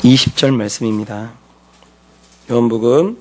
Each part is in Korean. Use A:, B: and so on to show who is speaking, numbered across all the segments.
A: 20절 말씀입니다. 요한복음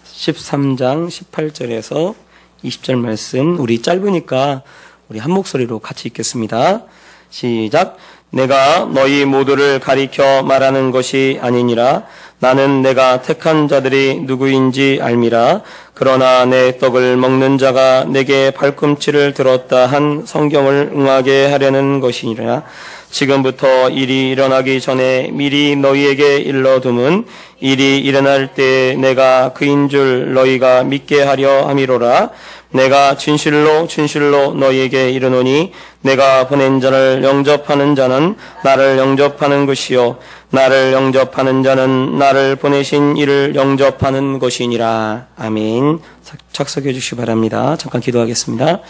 A: 13장 18절에서 20절 말씀, 우리 짧으니까 우리 한 목소리로 같이 읽겠습니다. 시작. 내가 너희 모두를 가리켜 말하는 것이 아니니라. 나는 내가 택한 자들이 누구인지 알미라. 그러나 내 떡을 먹는 자가 내게 발꿈치를 들었다 한 성경을 응하게 하려는 것이니라. 지금부터 일이 일어나기 전에 미리 너희에게 일러둠은 일이 일어날 때 내가 그인 줄 너희가 믿게 하려 함이로라. 내가 진실로 진실로 너희에게 이르노니 내가 보낸 자를 영접하는 자는 나를 영접하는 것이요 나를 영접하는 자는 나를 보내신 이를 영접하는 것이니라. 아멘. 착석해 주시기 바랍니다. 잠깐 기도하겠습니다.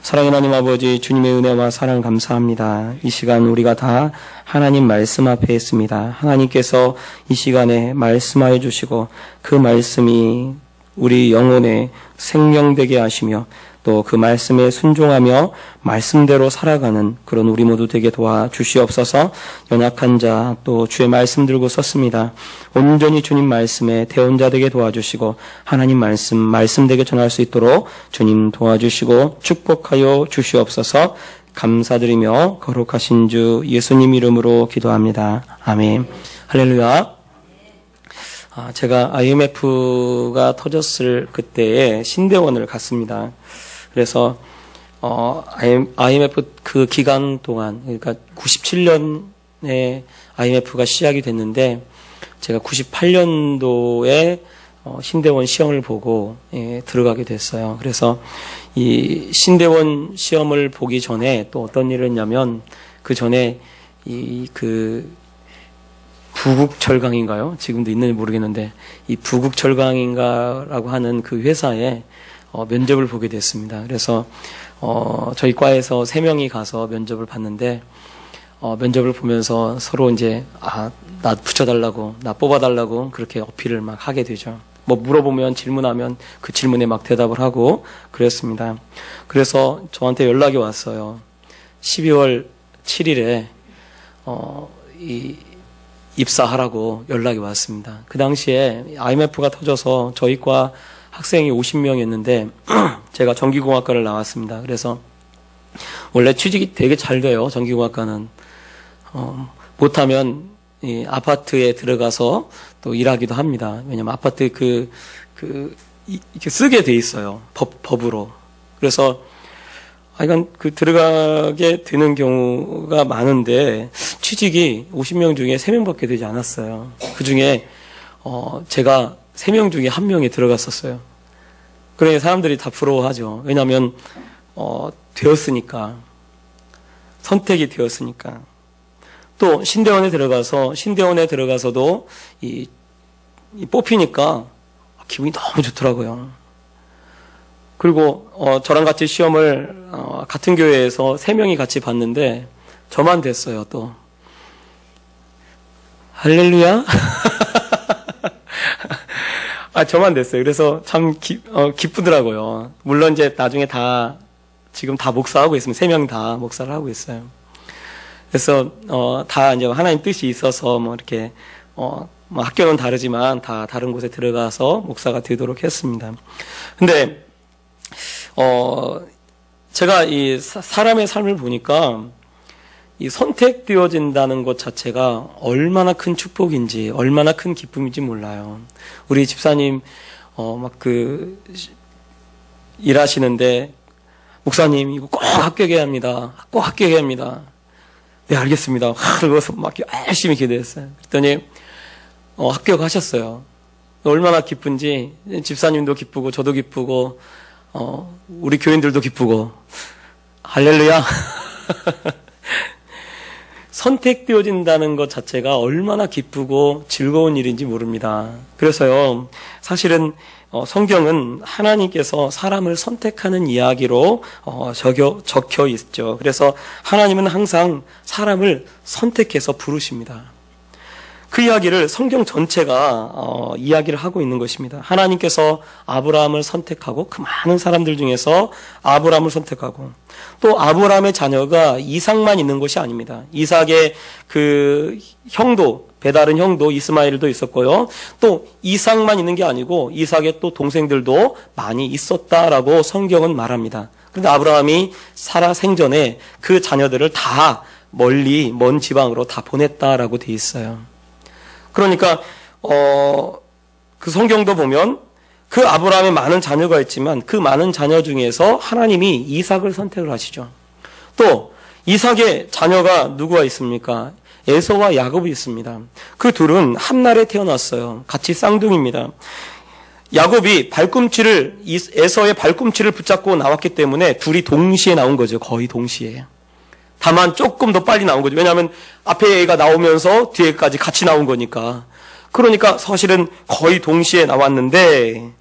A: 사랑의 하나님 아버지, 주님의 은혜와 사랑 감사합니다. 이 시간 우리가 다 하나님 말씀 앞에 있습니다. 하나님께서 이 시간에 말씀하여 주시고 그 말씀이 우리 영혼에 생명되게 하시며 또 그 말씀에 순종하며 말씀대로 살아가는 그런 우리 모두 되게 도와주시옵소서. 연약한 자 또 주의 말씀 들고 섰습니다. 온전히 주님 말씀에 대언자 되게 도와주시고 하나님 말씀되게 전할 수 있도록 주님 도와주시고 축복하여 주시옵소서. 감사드리며 거룩하신 주 예수님 이름으로 기도합니다. 아멘. 할렐루야. 제가 IMF가 터졌을 그때에 신대원을 갔습니다. 그래서 IMF 그 기간 동안, 그러니까 97년에 IMF가 시작이 됐는데 제가 98년도에 신대원 시험을 보고 들어가게 됐어요. 그래서 이 신대원 시험을 보기 전에 또 어떤 일을 했냐면 그 전에 부국철강인가요? 지금도 있는지 모르겠는데 이 부국철강인가라고 하는 그 회사에 면접을 보게 됐습니다. 그래서 저희 과에서 3명이 가서 면접을 봤는데 면접을 보면서 서로 이제 나 붙여달라고, 나 뽑아달라고 그렇게 어필을 막 하게 되죠. 뭐 물어보면 질문하면 그 질문에 막 대답을 하고 그랬습니다. 그래서 저한테 연락이 왔어요. 12월 7일에 입사하라고 연락이 왔습니다. 그 당시에 IMF가 터져서 저희 과 학생이 50명이었는데 제가 전기공학과를 나왔습니다. 그래서 원래 취직이 되게 잘 돼요. 전기공학과는 못하면 이 아파트에 들어가서 또 일하기도 합니다. 왜냐면 아파트 이렇게 쓰게 돼 있어요. 법으로. 그래서 이건 들어가게 되는 경우가 많은데 취직이 50명 중에 3명밖에 되지 않았어요. 그 중에 제가 3명 중에 1명이 들어갔었어요. 그래 사람들이 다 부러워하죠. 왜냐하면 되었으니까, 선택이 되었으니까. 또 신대원에 들어가서도 이 뽑히니까 기분이 너무 좋더라고요. 그리고 저랑 같이 시험을 같은 교회에서 3명이 같이 봤는데 저만 됐어요. 또 할렐루야. 저만 됐어요. 그래서 참 기쁘더라고요. 물론 이제 나중에 지금 다 목사하고 있으면 3명 다 목사를 하고 있어요. 그래서 다 이제 하나님 뜻이 있어서 뭐 이렇게 학교는 다르지만 다 다른 곳에 들어가서 목사가 되도록 했습니다. 근데 제가 이 사람의 삶을 보니까 이 선택되어진다는 것 자체가 얼마나 큰 축복인지, 얼마나 큰 기쁨인지 몰라요. 우리 집사님, 일하시는데, 목사님, 이거 꼭 합격해야 합니다. 꼭 합격해야 합니다. 네, 알겠습니다. 그래서 막 열심히 기도했어요. 그랬더니, 합격하셨어요. 얼마나 기쁜지, 집사님도 기쁘고, 저도 기쁘고, 우리 교인들도 기쁘고, 할렐루야. 선택되어진다는 것 자체가 얼마나 기쁘고 즐거운 일인지 모릅니다. 그래서요, 사실은 성경은 하나님께서 사람을 선택하는 이야기로 적혀 있죠. 그래서 하나님은 항상 사람을 선택해서 부르십니다. 그 이야기를 성경 전체가 이야기를 하고 있는 것입니다. 하나님께서 아브라함을 선택하고 그 많은 사람들 중에서 아브라함을 선택하고 또 아브라함의 자녀가 이삭만 있는 것이 아닙니다. 이삭의 그 형도 배다른 형도 이스마엘도 있었고요. 또 이삭만 있는 게 아니고 이삭의 또 동생들도 많이 있었다라고 성경은 말합니다. 그런데 아브라함이 사라 생전에 그 자녀들을 다 멀리 먼 지방으로 다 보냈다라고 돼 있어요. 그러니까 그 성경도 보면 그 아브라함의 많은 자녀가 있지만 그 많은 자녀 중에서 하나님이 이삭을 선택을 하시죠. 또 이삭의 자녀가 누구가 있습니까? 에서와 야곱이 있습니다. 그 둘은 한날에 태어났어요. 같이 쌍둥이입니다. 야곱이 에서의 발꿈치를 붙잡고 나왔기 때문에 둘이 동시에 나온 거죠. 거의 동시에. 다만 조금 더 빨리 나온 거죠. 왜냐하면 앞에 애가 나오면서 뒤에까지 같이 나온 거니까. 그러니까 사실은 거의 동시에 나왔는데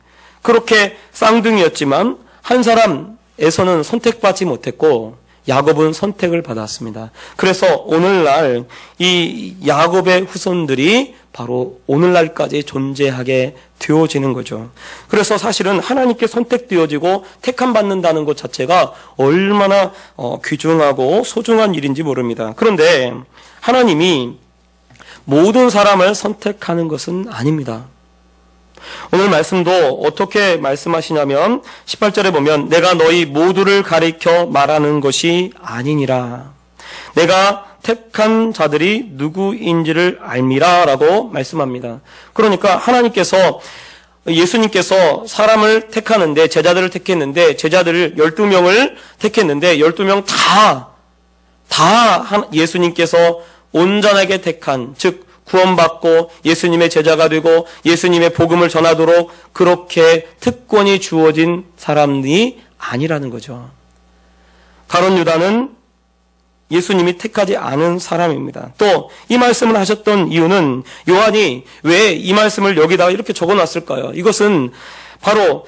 A: 그렇게 쌍둥이였지만 한 사람 에서는 선택받지 못했고 야곱은 선택을 받았습니다. 그래서 오늘날 이 야곱의 후손들이 바로 오늘날까지 존재하게 되어지는 거죠. 그래서 사실은 하나님께 선택되어지고 택함받는다는 것 자체가 얼마나 귀중하고 소중한 일인지 모릅니다. 그런데 하나님이 모든 사람을 선택하는 것은 아닙니다. 오늘 말씀도 어떻게 말씀하시냐면 18절에 보면 내가 너희 모두를 가리켜 말하는 것이 아니니라. 내가 택한 자들이 누구인지를 알미라 라고 말씀합니다. 그러니까 하나님께서 예수님께서 사람을 택하는데 제자들을 택했는데 제자들을 12명을 택했는데 12명 다 예수님께서 온전하게 택한 즉 구원받고 예수님의 제자가 되고 예수님의 복음을 전하도록 그렇게 특권이 주어진 사람이 아니라는 거죠. 가룟 유다는 예수님이 택하지 않은 사람입니다. 또 이 말씀을 하셨던 이유는 요한이 왜 이 말씀을 여기다가 이렇게 적어놨을까요? 이것은 바로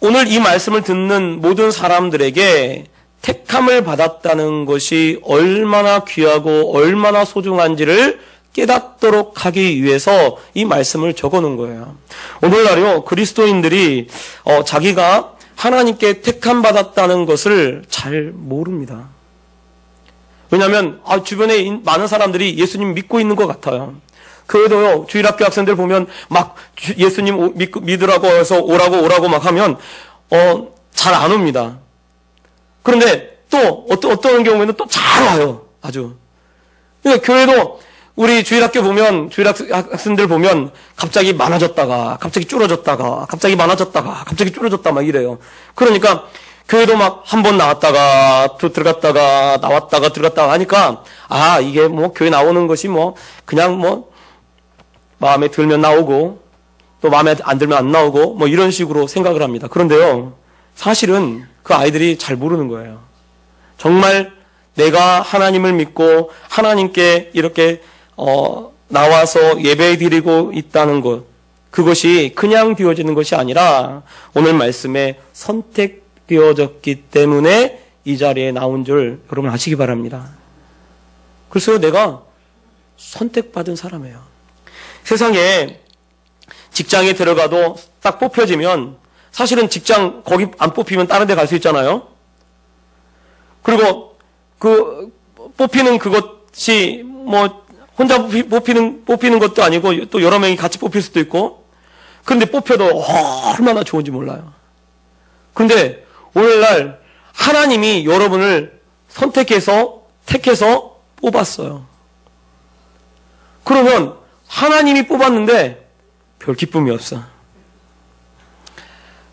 A: 오늘 이 말씀을 듣는 모든 사람들에게 택함을 받았다는 것이 얼마나 귀하고 얼마나 소중한지를 깨닫도록 하기 위해서 이 말씀을 적어놓은 거예요. 오늘날요 그리스도인들이 자기가 하나님께 택함 받았다는 것을 잘 모릅니다. 왜냐하면 주변에 많은 사람들이 예수님 믿고 있는 것 같아요. 그래도요 주일학교 학생들 보면 막 예수님 믿으라고 해서 오라고 막 하면 잘 안 옵니다. 그런데 또 어떤 경우에는 또 잘 와요. 아주. 그러니까 교회도 우리 주일학교 보면 주일학생들 보면 갑자기 많아졌다가 갑자기 줄어졌다가 갑자기 많아졌다가 갑자기 줄어졌다 막 이래요. 그러니까 교회도 막 한 번 나왔다가 또 들어갔다가 나왔다가 들어갔다가 하니까 이게 뭐 교회 나오는 것이 뭐 그냥 뭐 마음에 들면 나오고 또 마음에 안 들면 안 나오고 뭐 이런 식으로 생각을 합니다. 그런데요 사실은 그 아이들이 잘 모르는 거예요. 정말 내가 하나님을 믿고 하나님께 이렇게 나와서 예배 드리고 있다는 것, 그것이 그냥 되어지는 것이 아니라 오늘 말씀에 선택되어졌기 때문에 이 자리에 나온 줄 여러분 아시기 바랍니다. 그래서 내가 선택받은 사람이에요. 세상에 직장에 들어가도 딱 뽑혀지면 사실은 직장 거기 안 뽑히면 다른 데 갈 수 있잖아요. 그리고 그 뽑히는 그것이 뭐 혼자 뽑히는 것도 아니고 또 여러 명이 같이 뽑힐 수도 있고 그런데 뽑혀도 얼마나 좋은지 몰라요. 그런데 오늘날 하나님이 여러분을 택해서 뽑았어요. 그러면 하나님이 뽑았는데 별 기쁨이 없어.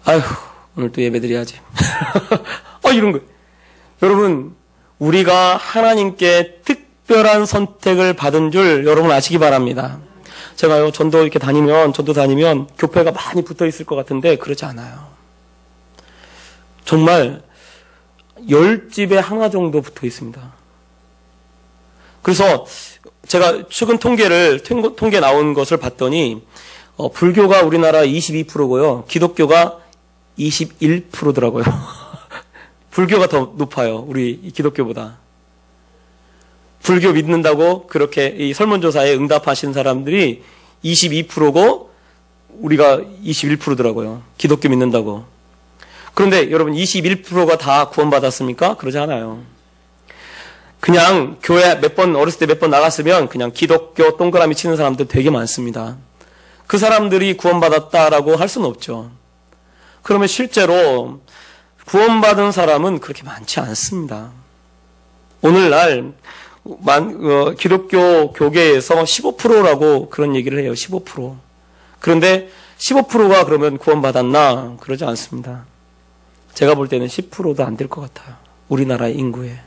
A: 아휴 오늘 또 예배드려야지. 이런 거. 여러분 우리가 하나님께 특별한 선택을 받은 줄 여러분 아시기 바랍니다. 제가요 전도 다니면 교회가 많이 붙어 있을 것 같은데 그렇지 않아요. 정말 10집에 하나 정도 붙어 있습니다. 그래서 제가 최근 통계 나온 것을 봤더니 불교가 우리나라 22%고요. 기독교가 21%더라고요. 불교가 더 높아요. 우리 기독교보다. 불교 믿는다고 그렇게 이 설문조사에 응답하신 사람들이 22%고 우리가 21%더라고요. 기독교 믿는다고. 그런데 여러분 21%가 다 구원받았습니까? 그러지 않아요. 그냥 교회 어렸을 때 몇 번 나갔으면 그냥 기독교 동그라미 치는 사람들 되게 많습니다. 그 사람들이 구원받았다라고 할 수는 없죠. 그러면 실제로 구원받은 사람은 그렇게 많지 않습니다. 오늘날 기독교 교계에서 15%라고 그런 얘기를 해요. 15%. 그런데 15%가 그러면 구원받았나? 그러지 않습니다. 제가 볼 때는 10%도 안 될 것 같아요. 우리나라 인구에.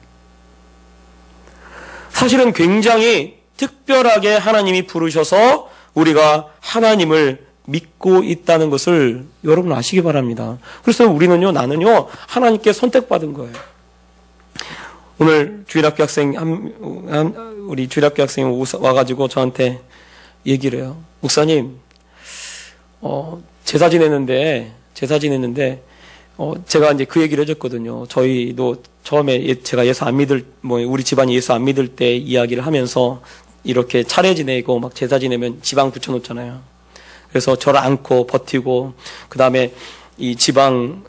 A: 사실은 굉장히 특별하게 하나님이 부르셔서 우리가 하나님을 믿고 있다는 것을 여러분 아시기 바랍니다. 그래서 나는요, 하나님께 선택받은 거예요. 오늘 주일학교 학생, 우리 주일학교 학생이 와가지고 저한테 얘기를 해요. 목사님, 제사 지냈는데, 제가 이제 그 얘기를 해줬거든요. 저희도 처음에 제가 예수 안 믿을, 우리 집안이 예수 안 믿을 때 이야기를 하면서 이렇게 차례 지내고 막 제사 지내면 지방 붙여놓잖아요. 그래서 저를 안고 버티고, 그 다음에 이 지방,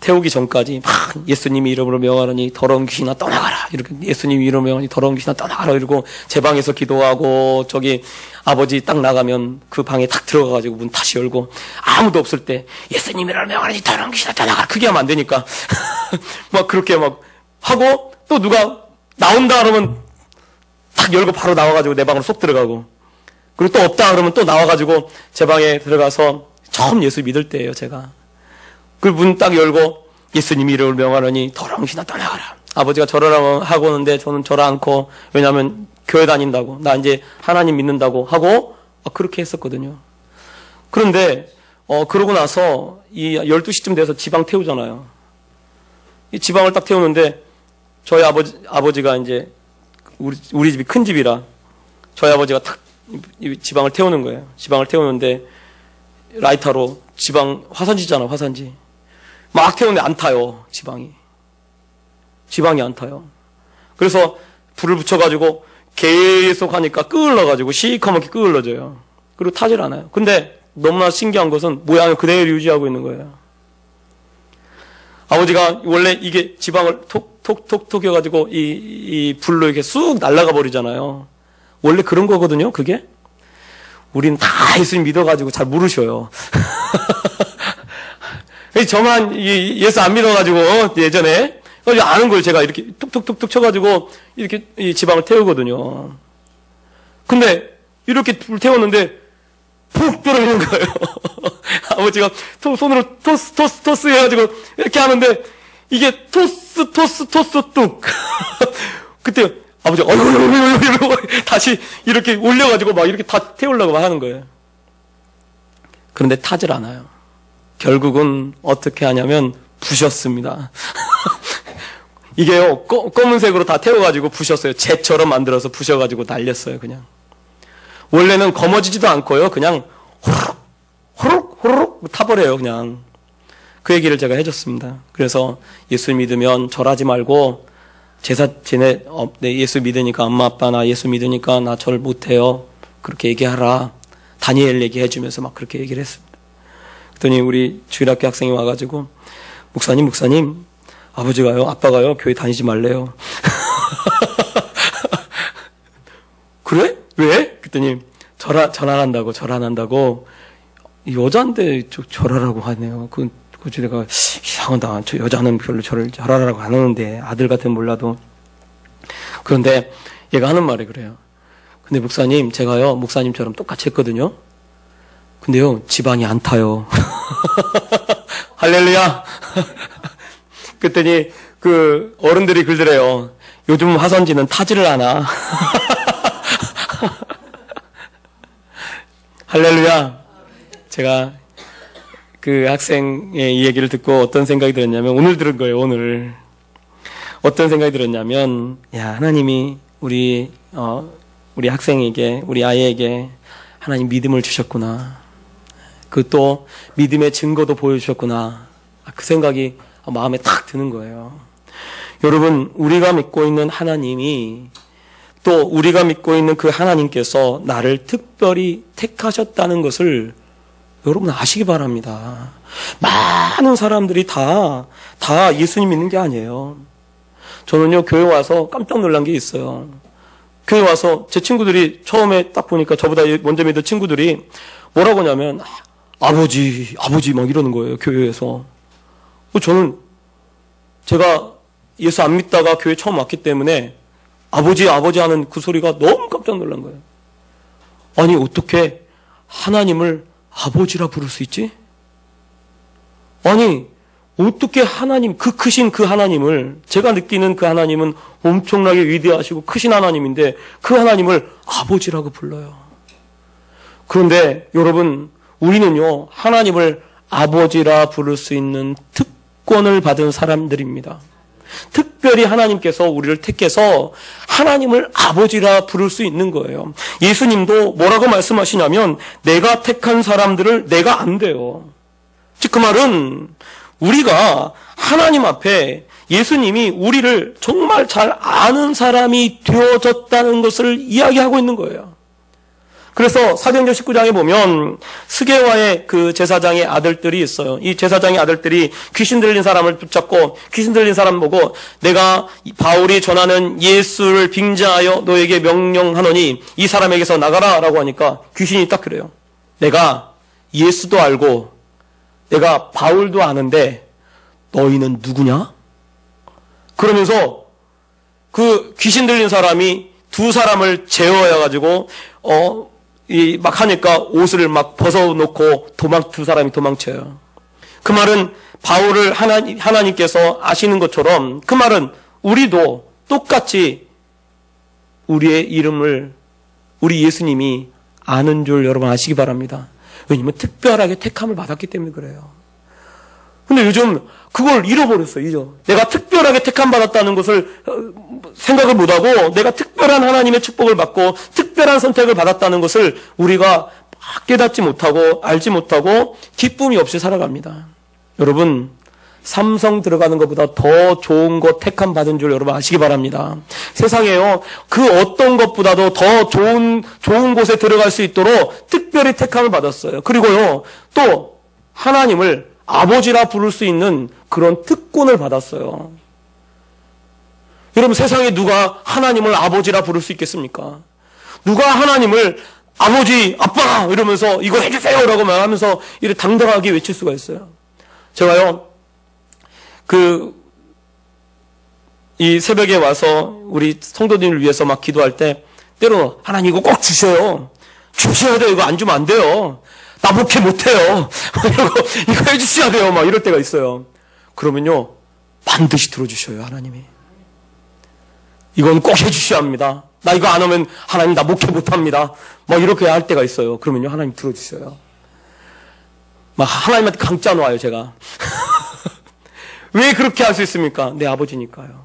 A: 태우기 전까지 막 예수님 이름으로 명하노니 더러운 귀신아 떠나가라. 이렇게 예수님 이름으로 명하니 더러운 귀신아 떠나가라. 이러고 제 방에서 기도하고 저기 아버지 딱 나가면 그 방에 딱 들어가가지고 문 다시 열고 아무도 없을 때 예수님 이름으로 명하니 더러운 귀신아 떠나가라. 그게 하면 안 되니까 막 그렇게 막 하고 또 누가 나온다 그러면 딱 열고 바로 나와가지고 내 방으로 쏙 들어가고 그리고 또 없다 그러면 또 나와가지고 제 방에 들어가서 처음 예수 믿을 때예요 제가. 그 문 딱 열고 예수님 이름을 명하노니 더러운 귀신아 떠나가라. 아버지가 절을 하고 오는데 저는 절을 않고 왜냐하면 교회 다닌다고 나 이제 하나님 믿는다고 하고 그렇게 했었거든요. 그런데 그러고 나서 이 12시쯤 돼서 지방 태우잖아요. 이 지방을 딱 태우는데 저희 아버지가 이제 우리 집이 큰 집이라 저희 아버지가 탁 지방을 태우는 거예요. 지방을 태우는데 라이터로 지방 화산지잖아 화산지. 막 태우는데 안 타요, 지방이 안 타요. 그래서 불을 붙여가지고 계속 하니까 끄을러가지고 시커멓게 끄을러져요. 그리고 타질 않아요. 근데 너무나 신기한 것은 모양을 그대로 유지하고 있는 거예요. 아버지가 원래 이게 지방을 톡톡톡 해가지고 이 불로 이렇게 쑥 날아가 버리잖아요. 원래 그런 거거든요, 그게. 우린 다 예수님 믿어가지고 잘 모르셔요. 저만 예수 안 믿어가지고 예전에 아는 걸 제가 이렇게 툭툭툭툭 쳐가지고 이렇게 이 지방을 태우거든요. 근데 이렇게 불 태웠는데 푹 떨어지는 거예요. 아버지가 손으로 토스 해가지고 이렇게 하는데 이게 토스 뚝. 그때 아버지가 이러고 다시 이렇게 올려가지고 막 이렇게 다 태우려고 하는 거예요. 그런데 타질 않아요. 결국은 어떻게 하냐면 부셨습니다. 이게요 검은색으로 다 태워가지고 부셨어요. jet처럼 만들어서 부셔가지고 날렸어요. 그냥 원래는 검어지지도 않고요. 그냥 호록 타버려요. 그냥 그 얘기를 제가 해줬습니다. 그래서 예수 믿으면 절하지 말고 예수 믿으니까 엄마 아빠 나 예수 믿으니까 나 절 못해요. 그렇게 얘기하라. 다니엘 얘기해주면서 막 그렇게 얘기를 했습니다. 그랬더니 우리 주일학교 학생이 와가지고 목사님 아빠가요 교회 다니지 말래요. 그래? 왜? 그랬더니 절 안 한다고 여자인데 절하라고 하네요. 그치 내가 이상하다. 저 여자는 별로 절을 절하라고 안 하는데 아들 같으면 몰라도. 그런데 얘가 하는 말이 그래요. 근데 목사님 제가요 목사님처럼 똑같이 했거든요. 근데요 지방이 안 타요. 할렐루야. 그랬더니 그 어른들이 글더래요. 요즘 화산지는 타지를 않아. 할렐루야. 제가 그 학생의 이 얘기를 듣고 어떤 생각이 들었냐면 오늘 들은 거예요. 오늘 어떤 생각이 들었냐면 하나님이 우리 학생에게 우리 아이에게 하나님 믿음을 주셨구나. 그 또 믿음의 증거도 보여주셨구나. 그 생각이 마음에 탁 드는 거예요. 여러분 우리가 믿고 있는 하나님이 또 우리가 믿고 있는 그 하나님께서 나를 특별히 택하셨다는 것을 여러분 아시기 바랍니다. 많은 사람들이 다 예수님 믿는 게 아니에요. 저는요, 교회 와서 깜짝 놀란 게 있어요. 교회 와서 제 친구들이 처음에 딱 보니까 저보다 먼저 믿은 친구들이 뭐라고 하냐면, 아버지 막 이러는 거예요, 교회에서. 저는 제가 예수 안 믿다가 교회 처음 왔기 때문에 아버지 하는 그 소리가 너무 깜짝 놀란 거예요. 아니, 어떻게 하나님을 아버지라 부를 수 있지? 아니, 어떻게 하나님, 그 크신 그 하나님을, 제가 느끼는 그 하나님은 엄청나게 위대하시고 크신 하나님인데 그 하나님을 아버지라고 불러요. 그런데 여러분, 우리는요, 하나님을 아버지라 부를 수 있는 특권을 받은 사람들입니다. 특별히 하나님께서 우리를 택해서 하나님을 아버지라 부를 수 있는 거예요. 예수님도 뭐라고 말씀하시냐면, 내가 택한 사람들을 내가 안돼요. 즉 그 말은 우리가 하나님 앞에 예수님이 우리를 정말 잘 아는 사람이 되어졌다는 것을 이야기하고 있는 거예요. 그래서 사도행전 19장에 보면 스게와의 그 제사장의 아들들이 있어요. 이 제사장의 아들들이 귀신 들린 사람을 붙잡고 귀신 들린 사람 보고 내가 바울이 전하는 예수를 빙자하여 너에게 명령하노니 이 사람에게서 나가라 라고 하니까 귀신이 딱 그래요. 내가 예수도 알고 내가 바울도 아는데 너희는 누구냐? 그러면서 그 귀신 들린 사람이 두 사람을 제어해가지고 막 하니까 옷을 막 벗어놓고 두 사람이 도망쳐요. 그 말은 바울을 하나님께서 아시는 것처럼 그 말은 우리도 똑같이 우리의 이름을 우리 예수님이 아는 줄 여러분 아시기 바랍니다. 왜냐면 특별하게 택함을 받았기 때문에 그래요. 근데 요즘 그걸 잃어버렸어요. 내가 특별하게 택함 받았다는 것을 생각을 못하고 내가 특별한 하나님의 축복을 받고 특별한 선택을 받았다는 것을 우리가 깨닫지 못하고 알지 못하고 기쁨이 없이 살아갑니다. 여러분, 삼성 들어가는 것보다 더 좋은 것 택함 받은 줄 여러분 아시기 바랍니다. 세상에요, 그 어떤 것보다도 더 좋은 곳에 들어갈 수 있도록 특별히 택함을 받았어요. 그리고요, 또 하나님을 아버지라 부를 수 있는 그런 특권을 받았어요. 여러분, 세상에 누가 하나님을 아버지라 부를 수 있겠습니까? 누가 하나님을 아버지, 아빠 이러면서 이거 해주세요 라고 말하면서 이렇게 당당하게 외칠 수가 있어요. 제가요, 이 새벽에 와서 우리 성도님을 위해서 막 기도할 때 때로 하나님 이거 꼭 주셔요. 주셔야 돼요. 이거 안 주면 안 돼요. 나 목회 못해요. 이거 해주셔야 돼요. 막 이럴 때가 있어요. 그러면요, 반드시 들어주셔요, 하나님이. 이건 꼭 해주셔야 합니다. 나 이거 안 하면 하나님 나 목회 못합니다. 막 이렇게 할 때가 있어요. 그러면요, 하나님 들어주셔요. 막 하나님한테 강짜 놔요, 제가. 왜 그렇게 할 수 있습니까? 내 아버지니까요.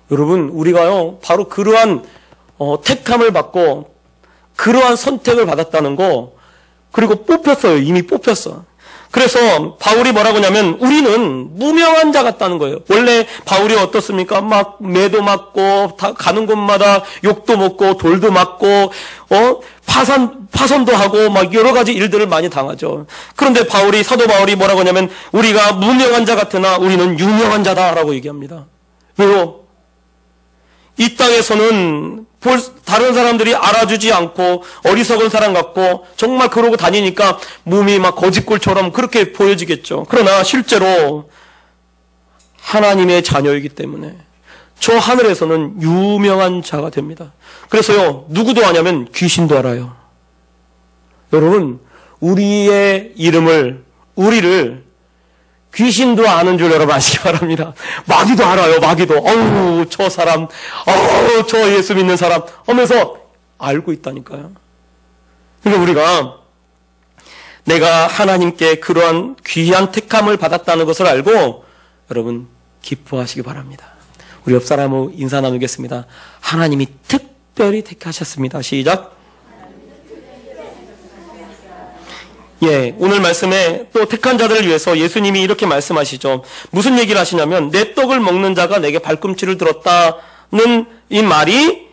A: 여러분, 우리가요, 바로 그러한 택함을 받고 그러한 선택을 받았다는 거, 그리고 뽑혔어요. 이미 뽑혔어. 그래서 바울이 뭐라고 하냐면 우리는 무명한 자 같다는 거예요. 원래 바울이 어떻습니까? 막 매도 맞고 가는 곳마다 욕도 먹고 돌도 맞고 파선도 하고 막 여러 가지 일들을 많이 당하죠. 그런데 사도 바울이 뭐라고 하냐면 우리가 무명한 자 같으나 우리는 유명한 자다라고 얘기합니다. 왜요? 이 땅에서는 다른 사람들이 알아주지 않고 어리석은 사람 같고 정말 그러고 다니니까 몸이 막 거짓골처럼 그렇게 보여지겠죠. 그러나 실제로 하나님의 자녀이기 때문에 저 하늘에서는 유명한 자가 됩니다. 그래서요, 누구도 아냐면 귀신도 알아요. 여러분, 우리의 이름을, 우리를 귀신도 아는 줄 여러분 아시기 바랍니다. 마귀도 알아요, 마귀도. 어우, 저 사람, 저 예수 믿는 사람 하면서 알고 있다니까요. 그러니까 우리가 내가 하나님께 그러한 귀한 택함을 받았다는 것을 알고 여러분 기뻐하시기 바랍니다. 우리 옆 사람하고 인사 나누겠습니다. 하나님이 특별히 택하셨습니다. 시작. 예, 오늘 말씀에 또 택한 자들을 위해서 예수님이 이렇게 말씀하시죠. 무슨 얘기를 하시냐면 내 떡을 먹는 자가 내게 발꿈치를 들었다는 이 말이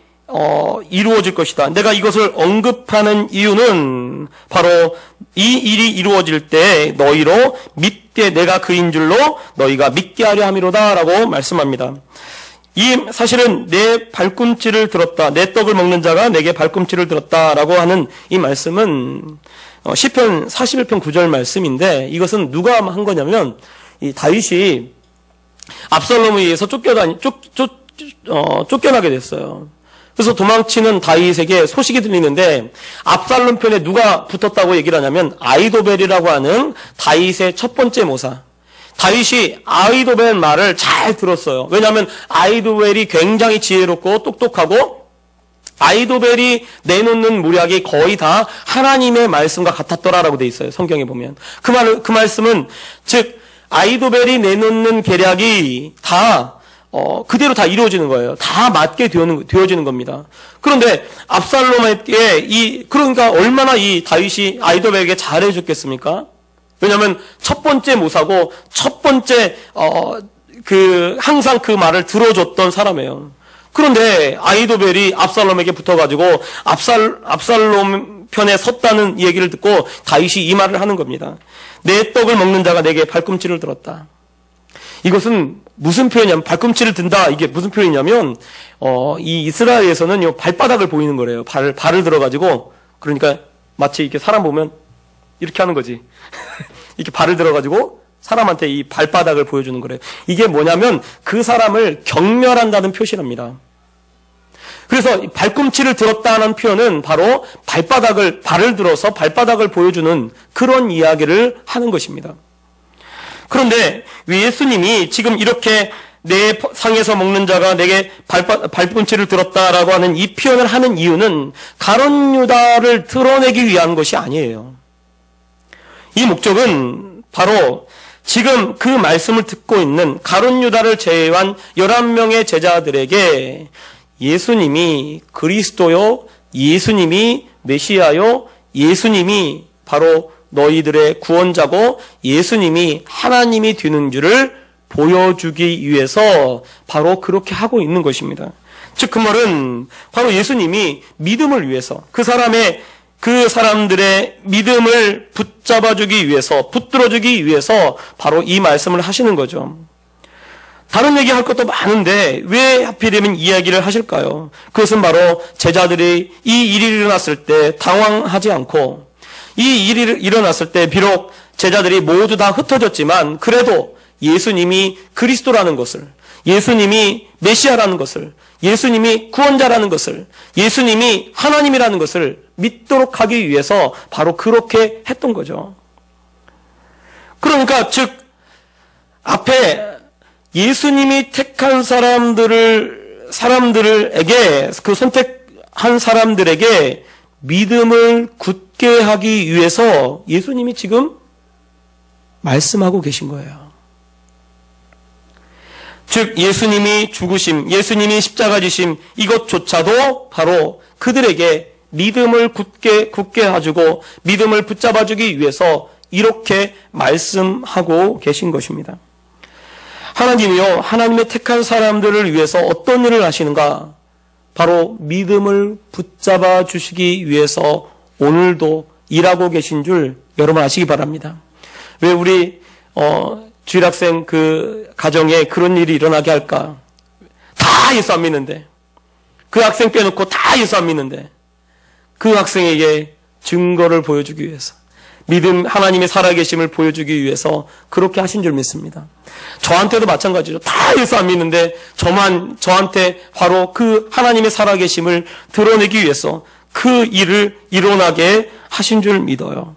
A: 이루어질 것이다. 내가 이것을 언급하는 이유는 바로 이 일이 이루어질 때 너희로 믿게 내가 그인 줄로 너희가 믿게 하려 함이로다 라고 말씀합니다. 사실은 내 발꿈치를 들었다. 내 떡을 먹는 자가 내게 발꿈치를 들었다라고 하는 이 말씀은 시편 41편 9절 말씀인데, 이것은 누가 한 거냐면 이 다윗이 압살롬에 의해서 쫓겨나게 됐어요. 그래서 도망치는 다윗에게 소식이 들리는데 압살롬 편에 누가 붙었다고 얘기를 하냐면 아히도벨이라고 하는 다윗의 첫 번째 모사. 다윗이 아히도벨 말을 잘 들었어요. 왜냐하면 아히도벨이 굉장히 지혜롭고 똑똑하고 아히도벨이 내놓는 무략이 거의 다 하나님의 말씀과 같았더라라고 돼 있어요. 성경에 보면 그 말씀은 즉 아히도벨이 내놓는 계략이 다 그대로 다 이루어지는 거예요. 다 맞게 되어지는 겁니다. 그런데 압살롬에게 그러니까 얼마나 이 다윗이 아히도벨에게 잘해줬겠습니까? 왜냐하면 첫 번째 모사고 첫 번째 항상 그 말을 들어줬던 사람이에요. 그런데 아히도벨이 압살롬에게 붙어가지고 압살롬 편에 섰다는 얘기를 듣고 다윗이 이 말을 하는 겁니다. 내 떡을 먹는 자가 내게 발꿈치를 들었다. 이것은 무슨 표현이냐면, 발꿈치를 든다, 이게 무슨 표현이냐면 이 이스라엘에서는 발바닥을 보이는 거래요. 발을 들어가지고, 그러니까 마치 이렇게 사람 보면 이렇게 하는 거지. 이렇게 발을 들어가지고 사람한테 이 발바닥을 보여주는 거래요. 이게 뭐냐면 그 사람을 경멸한다는 표시랍니다. 그래서 발꿈치를 들었다는 표현은 바로 발을 들어서 발바닥을 보여주는 그런 이야기를 하는 것입니다. 그런데 왜 예수님이 지금 이렇게 내 상에서 먹는 자가 내게 발꿈치를 들었다라고 하는 이 표현을 하는 이유는 가룟 유다를 드러내기 위한 것이 아니에요. 이 목적은 바로 지금 그 말씀을 듣고 있는 가룟 유다를 제외한 11명의 제자들에게 예수님이 그리스도요, 예수님이 메시아요, 예수님이 바로 너희들의 구원자고 예수님이 하나님이 되는 줄을 보여주기 위해서 바로 그렇게 하고 있는 것입니다. 즉 그 말은 바로 예수님이 믿음을 위해서 그 사람들의 믿음을 붙잡아주기 위해서, 붙들어주기 위해서 바로 이 말씀을 하시는 거죠. 다른 얘기할 것도 많은데 왜 하필이면 이야기를 하실까요? 그것은 바로 제자들이 이 일이 일어났을 때 당황하지 않고, 이 일이 일어났을 때 비록 제자들이 모두 다 흩어졌지만 그래도 예수님이 그리스도라는 것을, 예수님이 메시아라는 것을, 예수님이 구원자라는 것을, 예수님이 하나님이라는 것을 믿도록 하기 위해서 바로 그렇게 했던 거죠. 그러니까 즉 앞에 예수님이 택한 사람들에게, 그 선택한 사람들에게 믿음을 굳게 하기 위해서 예수님이 지금 말씀하고 계신 거예요. 즉 예수님이 죽으심, 예수님이 십자가 지심, 이것조차도 바로 그들에게 믿음을 굳게 해주고 믿음을 붙잡아주기 위해서 이렇게 말씀하고 계신 것입니다. 하나님이요, 하나님의 택한 사람들을 위해서 어떤 일을 하시는가? 바로 믿음을 붙잡아 주시기 위해서 오늘도 일하고 계신 줄 여러분 아시기 바랍니다. 왜 우리 주일학생 그 가정에 그런 일이 일어나게 할까? 다 예수 안 믿는데, 그 학생 빼놓고 다 예수 안 믿는데 그 학생에게 증거를 보여주기 위해서, 믿음, 하나님의 살아계심을 보여주기 위해서 그렇게 하신 줄 믿습니다. 저한테도 마찬가지죠. 다 예수 안 믿는데 저한테 바로 그 하나님의 살아계심을 드러내기 위해서 그 일을 일어나게 하신 줄 믿어요.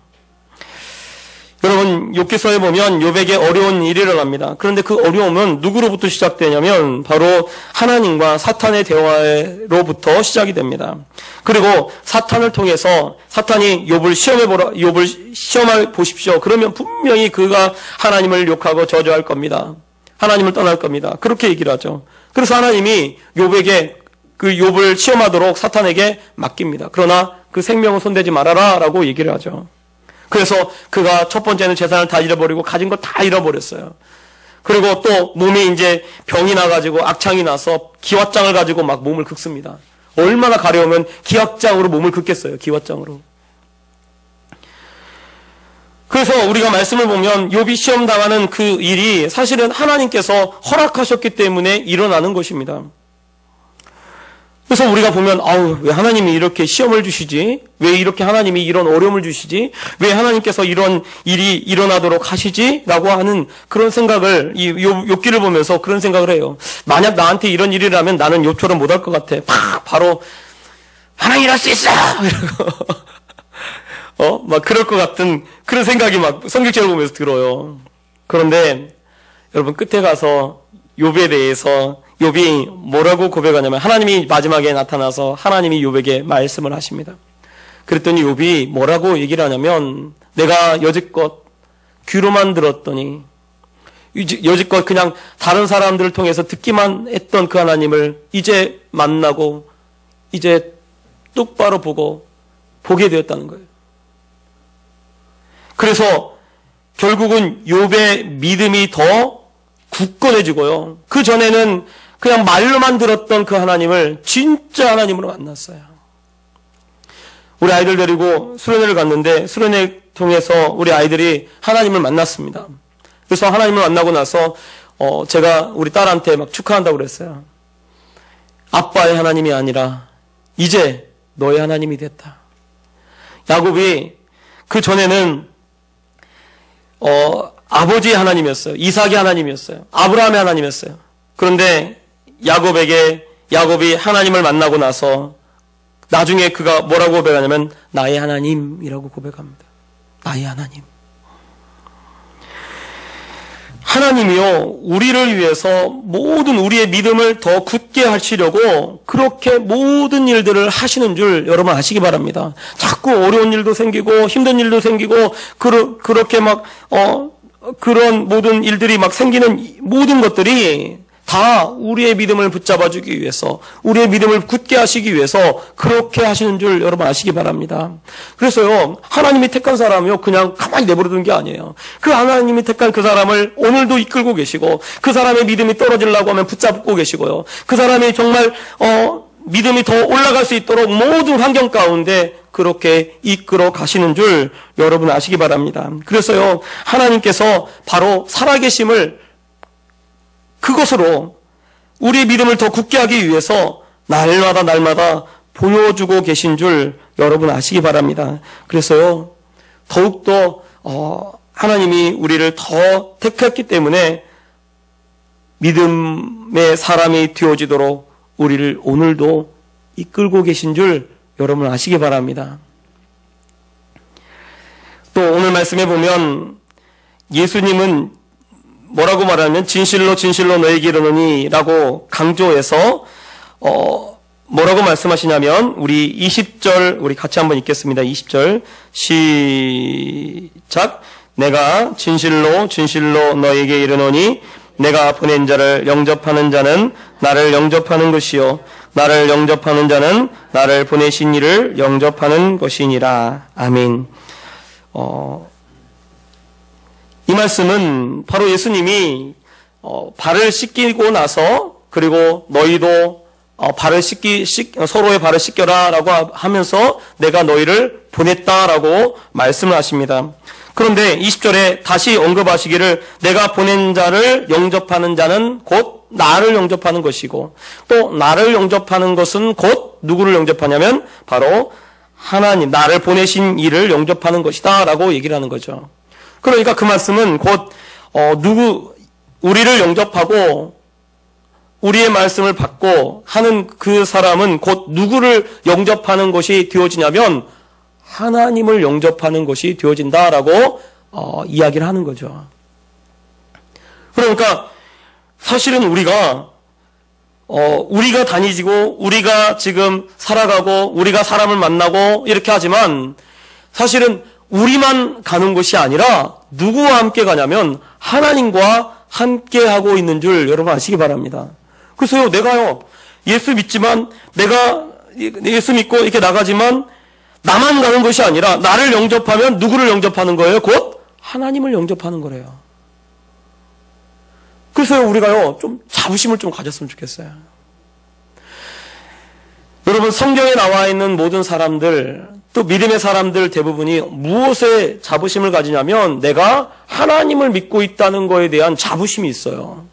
A: 여러분, 욥기서에 보면 욥에게 어려운 일이 일어납니다. 그런데 그 어려움은 누구로부터 시작되냐면 바로 하나님과 사탄의 대화로부터 시작이 됩니다. 그리고 사탄을 통해서 사탄이 욥을 시험해 보십시오. 그러면 분명히 그가 하나님을 욕하고 저주할 겁니다. 하나님을 떠날 겁니다. 그렇게 얘기를 하죠. 그래서 하나님이 욥에게 그 욥을 시험하도록 사탄에게 맡깁니다. 그러나 그 생명은 손대지 말아라 라고 얘기를 하죠. 그래서 그가 첫 번째는 재산을 다 잃어버리고 가진 걸 다 잃어버렸어요. 그리고 또 몸에 이제 병이 나가지고 악창이 나서 기왓장을 가지고 막 몸을 긁습니다. 얼마나 가려우면 기왓장으로 몸을 긋겠어요. 기왓장으로. 그래서 우리가 말씀을 보면 욥이 시험 당하는 그 일이 사실은 하나님께서 허락하셨기 때문에 일어나는 것입니다. 그래서 우리가 보면 왜 하나님이 이렇게 시험을 주시지? 왜 이렇게 하나님이 이런 어려움을 주시지? 왜 하나님께서 이런 일이 일어나도록 하시지? 라고 하는 그런 생각을 이 욥기를 보면서 그런 생각을 해요. 만약 나한테 이런 일이라면 나는 욥처럼 못할 것 같아. 바로 하나님 할 수 있어! 이러고 막 그럴 것 같은 그런 생각이 막 성경책을 보면서 들어요. 그런데 여러분 끝에 가서 욥에 대해서 욥이 뭐라고 고백하냐면 하나님이 마지막에 나타나서 하나님이 욥에게 말씀을 하십니다. 그랬더니 욥이 뭐라고 얘기를 하냐면 내가 여지껏 귀로만 들었더니 여지껏 그냥 다른 사람들을 통해서 듣기만 했던 그 하나님을 이제 만나고 이제 똑바로 보게 되었다는 거예요. 그래서 결국은 욥의 믿음이 더 굳건해지고요. 그 전에는 그냥 말로만 들었던 그 하나님을 진짜 하나님으로 만났어요. 우리 아이들 데리고 수련회를 갔는데 수련회 통해서 우리 아이들이 하나님을 만났습니다. 그래서 하나님을 만나고 나서 제가 우리 딸한테 막 축하한다고 그랬어요. 아빠의 하나님이 아니라 이제 너의 하나님이 됐다. 야곱이 그 전에는 아버지의 하나님이었어요. 이삭의 하나님이었어요. 아브라함의 하나님이었어요. 그런데 야곱이 하나님을 만나고 나서 나중에 그가 뭐라고 고백하냐면 나의 하나님이라고 고백합니다. 나의 하나님. 하나님이요, 우리를 위해서 모든 우리의 믿음을 더 굳게 하시려고 그렇게 모든 일들을 하시는 줄 여러분 아시기 바랍니다. 자꾸 어려운 일도 생기고 힘든 일도 생기고 그렇게 막 그런 모든 일들이 막 생기는 모든 것들이 다 우리의 믿음을 붙잡아주기 위해서, 우리의 믿음을 굳게 하시기 위해서 그렇게 하시는 줄 여러분 아시기 바랍니다. 그래서요, 하나님이 택한 사람이요, 그냥 가만히 내버려두는 게 아니에요. 그 하나님이 택한 그 사람을 오늘도 이끌고 계시고, 그 사람의 믿음이 떨어지려고 하면 붙잡고 계시고요. 그 사람이 정말 믿음이 더 올라갈 수 있도록 모든 환경 가운데 그렇게 이끌어 가시는 줄 여러분 아시기 바랍니다. 그래서요, 하나님께서 바로 살아계심을 그것으로 우리의 믿음을 더 굳게 하기 위해서 날마다 보여주고 계신 줄 여러분 아시기 바랍니다. 그래서요, 더욱더 하나님이 우리를 더 택했기 때문에 믿음의 사람이 되어지도록 우리를 오늘도 이끌고 계신 줄 여러분 아시기 바랍니다. 또 오늘 말씀해 보면 예수님은 뭐라고 말하면 진실로 너에게 이르노니 라고 강조해서 뭐라고 말씀하시냐면 우리 20절 우리 같이 한번 읽겠습니다. 20절 시작. 내가 진실로 너에게 이르노니 내가 보낸 자를 영접하는 자는 나를 영접하는 것이요 나를 영접하는 자는 나를 보내신 이를 영접하는 것이니라. 아멘. 이 말씀은 바로 예수님이 발을 씻기고 나서 그리고 너희도 서로의 발을 씻겨라라고 하면서 내가 너희를 보냈다라고 말씀을 하십니다. 그런데 20절에 다시 언급하시기를 내가 보낸 자를 영접하는 자는 곧 나를 영접하는 것이고 또 나를 영접하는 것은 곧 누구를 영접하냐면 바로 하나님, 나를 보내신 이를 영접하는 것이다 라고 얘기를 하는 거죠. 그러니까 그 말씀은 곧 우리를 영접하고 우리의 말씀을 받고 하는 그 사람은 곧 누구를 영접하는 것이 되어지냐면 하나님을 영접하는 것이 되어진다라고 이야기를 하는 거죠. 그러니까 사실은 우리가 다니지고 우리가 지금 살아가고 우리가 사람을 만나고 이렇게 하지만 사실은 우리만 가는 것이 아니라 누구와 함께 가냐면 하나님과 함께 하고 있는 줄 여러분 아시기 바랍니다. 그래서요, 내가요 예수 믿지만 내가 예수 믿고 이렇게 나가지만 나만 가는 것이 아니라 나를 영접하면 누구를 영접하는 거예요? 곧 하나님을 영접하는 거래요. 그래서요, 우리가요 좀 자부심을 좀 가졌으면 좋겠어요. 여러분, 성경에 나와 있는 모든 사람들, 또 믿음의 사람들 대부분이 무엇에 자부심을 가지냐면 내가 하나님을 믿고 있다는 것에 대한 자부심이 있어요.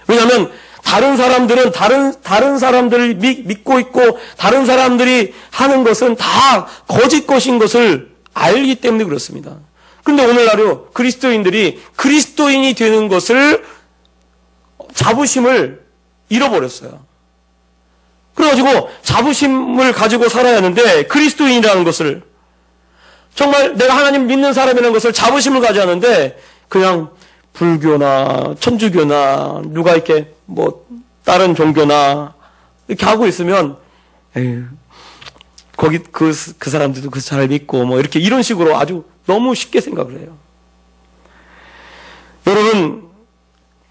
A: 왜냐하면 다른 사람들은 다른 사람들을 믿고 있고 다른 사람들이 하는 것은 다 거짓 것인 것을 알기 때문에 그렇습니다. 그런데 오늘날요, 그리스도인들이 그리스도인이 되는 것을 자부심을 잃어버렸어요. 그래가지고 자부심을 가지고 살아야 하는데 그리스도인이라는 것을 정말 내가 하나님 믿는 사람이라는 것을 자부심을 가져야 하는데 그냥 불교나 천주교나 누가 이렇게 뭐 다른 종교나 이렇게 하고 있으면 에휴, 거기 그 사람들도 그 잘 믿고 뭐 이렇게 이런 식으로 아주 너무 쉽게 생각을 해요. 여러분,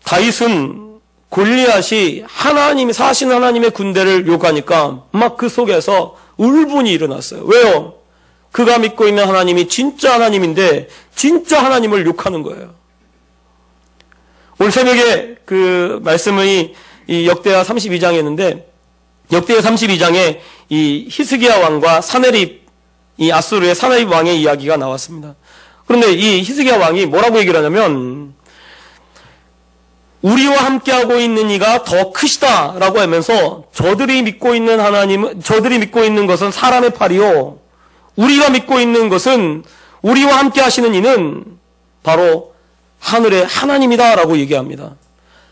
A: 다윗은 골리앗이 하나님이 사신 하나님의 군대를 욕하니까 막 그 속에서 울분이 일어났어요. 왜요? 그가 믿고 있는 하나님이 진짜 하나님인데 진짜 하나님을 욕하는 거예요. 오늘 새벽에 그 말씀이 이 역대하 32장에 있는데 역대하 32장에 이 히스기야 왕과 사네립, 이 아수르의 사네립 왕의 이야기가 나왔습니다. 그런데 이 히스기야 왕이 뭐라고 얘기를 하냐면 우리와 함께하고 있는 이가 더 크시다라고 하면서 저들이 믿고 있는 것은 사람의 팔이요, 우리가 믿고 있는 것은 우리와 함께 하시는 이는 바로 하늘의 하나님이다라고 얘기합니다.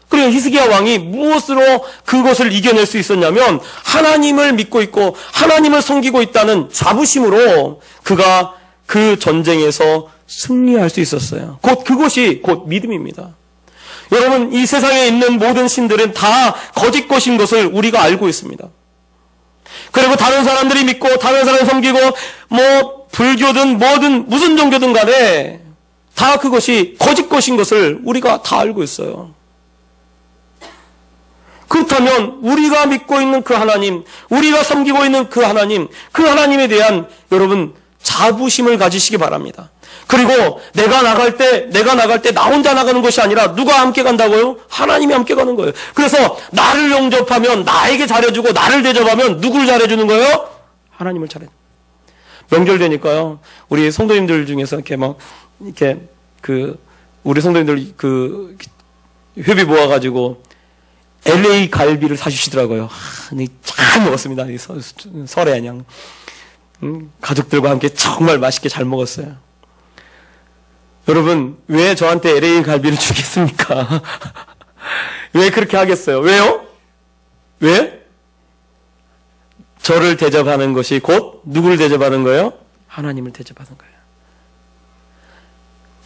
A: 그리고 히스기야 왕이 무엇으로 그것을 이겨낼 수 있었냐면 하나님을 믿고 있고 하나님을 섬기고 있다는 자부심으로 그가 그 전쟁에서 승리할 수 있었어요. 그것이 곧 믿음입니다. 여러분, 이 세상에 있는 모든 신들은 다 거짓 것인 것을 우리가 알고 있습니다. 그리고 다른 사람들이 믿고 다른 사람을 섬기고 뭐 불교든 뭐든 무슨 종교든 간에 다 그것이 거짓 것인 것을 우리가 다 알고 있어요. 그렇다면 우리가 믿고 있는 그 하나님, 우리가 섬기고 있는 그 하나님에 대한 여러분 자부심을 가지시기 바랍니다. 그리고 내가 나갈 때 나 혼자 나가는 것이 아니라 누가 함께 간다고요? 하나님이 함께 가는 거예요. 그래서 나를 영접하면 나에게 잘해주고 나를 대접하면 누구를 잘해주는 거예요? 하나님을 잘해주는 거예요. 명절 되니까요, 우리 성도님들 중에서 이렇게 우리 성도님들 회비 모아가지고 LA 갈비를 사주시더라고요. 잘 먹었습니다. 설에 그냥 가족들과 함께 정말 맛있게 잘 먹었어요. 여러분, 왜 저한테 LA 갈비를 주겠습니까? 왜 그렇게 하겠어요? 왜요? 왜? 저를 대접하는 것이 곧 누구를 대접하는 거예요? 하나님을 대접하는 거예요.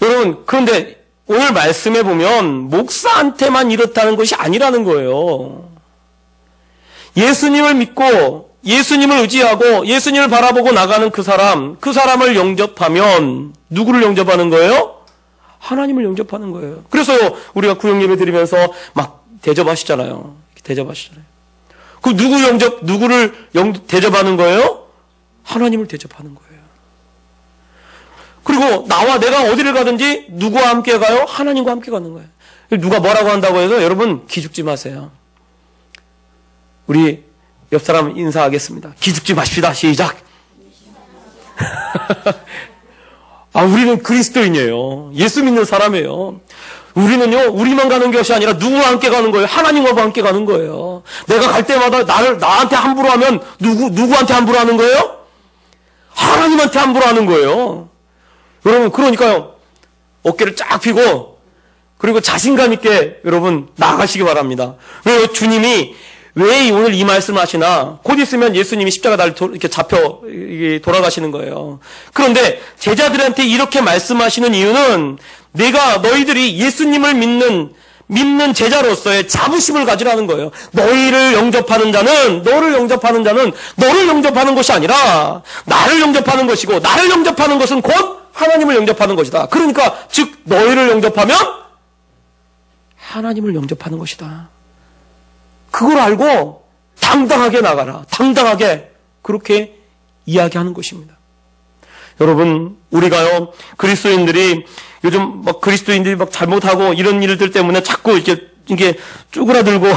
A: 여러분, 그런데 오늘 말씀에 보면 목사한테만 이렇다는 것이 아니라는 거예요. 예수님을 믿고 예수님을 의지하고 예수님을 바라보고 나가는 그 사람을 영접하면 누구를 영접하는 거예요? 하나님을 영접하는 거예요. 그래서요, 우리가 구역 예배 드리면서 막 대접하시잖아요. 대접하시잖아요. 그 누구를 대접하는 거예요? 하나님을 대접하는 거예요. 그리고 내가 어디를 가든지 누구와 함께 가요? 하나님과 함께 가는 거예요. 누가 뭐라고 한다고 해서 여러분 기죽지 마세요. 우리 옆 사람 인사하겠습니다. 기죽지 마십시다. 시작. 우리는 그리스도인이에요. 예수 믿는 사람이에요. 우리는요, 우리만 가는 것이 아니라 누구와 함께 가는 거예요? 하나님과 함께 가는 거예요. 내가 갈 때마다 나한테 함부로 하면 누구한테 함부로 하는 거예요? 하나님한테 함부로 하는 거예요. 여러분, 그러니까요, 어깨를 쫙 펴고, 그리고 자신감 있게 여러분 나아가시기 바랍니다. 왜요? 주님이 왜 오늘 이 말씀을 하시나? 곧 있으면 예수님이 십자가 날 이렇게 잡혀 돌아가시는 거예요. 그런데 제자들한테 이렇게 말씀하시는 이유는 너희들이 예수님을 믿는 제자로서의 자부심을 가지라는 거예요. 너를 영접하는 자는 너를 영접하는 것이 아니라 나를 영접하는 것이고, 나를 영접하는 것은 곧 하나님을 영접하는 것이다. 그러니까 즉 너희를 영접하면 하나님을 영접하는 것이다. 그걸 알고 당당하게 나가라. 당당하게 그렇게 이야기하는 것입니다. 여러분, 우리가요, 그리스도인들이 요즘 그리스도인들이 잘못하고 이런 일들 때문에 자꾸 이게 쪼그라들고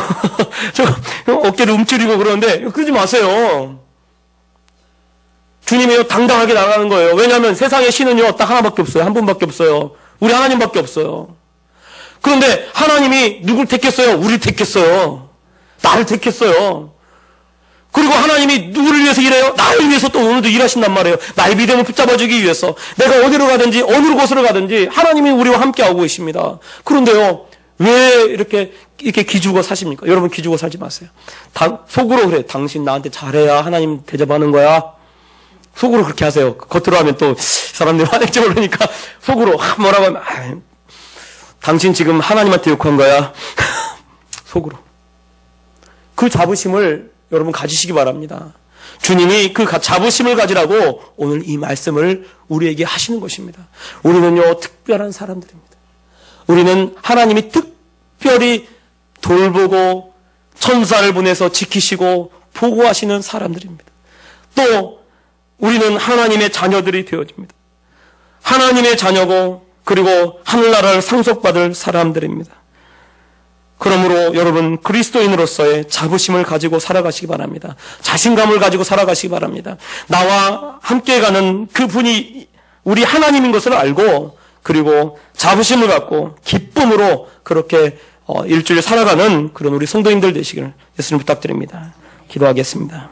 A: 어깨를 움츠리고 그러는데 그러지 마세요. 주님이요 당당하게 나가는 거예요. 왜냐하면 세상의 신은요 딱 하나밖에 없어요. 한 분밖에 없어요. 우리 하나님밖에 없어요. 그런데 하나님이 누굴 택했어요? 우리를 택했어요. 나를 택했어요. 그리고 하나님이 누구를 위해서 일해요? 나를 위해서 또 오늘도 일하신단 말이에요. 나의 믿음을 붙잡아주기 위해서. 내가 어디로 가든지 어느 곳으로 가든지 하나님이 우리와 함께하고 계십니다. 그런데요 왜 이렇게 기죽어 사십니까? 여러분 기죽어 살지 마세요. 속으로 그래. 당신 나한테 잘해야 하나님 대접하는 거야. 속으로 그렇게 하세요. 겉으로 하면 또 사람들이 화낼지 모르니까 속으로 뭐라고 하면 당신 지금 하나님한테 욕한 거야. 속으로. 그 자부심을 여러분 가지시기 바랍니다. 주님이 그 자부심을 가지라고 오늘 이 말씀을 우리에게 하시는 것입니다. 우리는요 특별한 사람들입니다. 우리는 하나님이 특별히 돌보고 천사를 보내서 지키시고 보호하시는 사람들입니다. 또 우리는 하나님의 자녀들이 되어집니다. 하나님의 자녀고 그리고 하늘나라를 상속받을 사람들입니다. 그러므로 여러분 그리스도인으로서의 자부심을 가지고 살아가시기 바랍니다. 자신감을 가지고 살아가시기 바랍니다. 나와 함께 가는 그분이 우리 하나님인 것을 알고 그리고 자부심을 갖고 기쁨으로 그렇게 일주일 살아가는 그런 우리 성도님들 되시기를 예수님 부탁드립니다. 기도하겠습니다.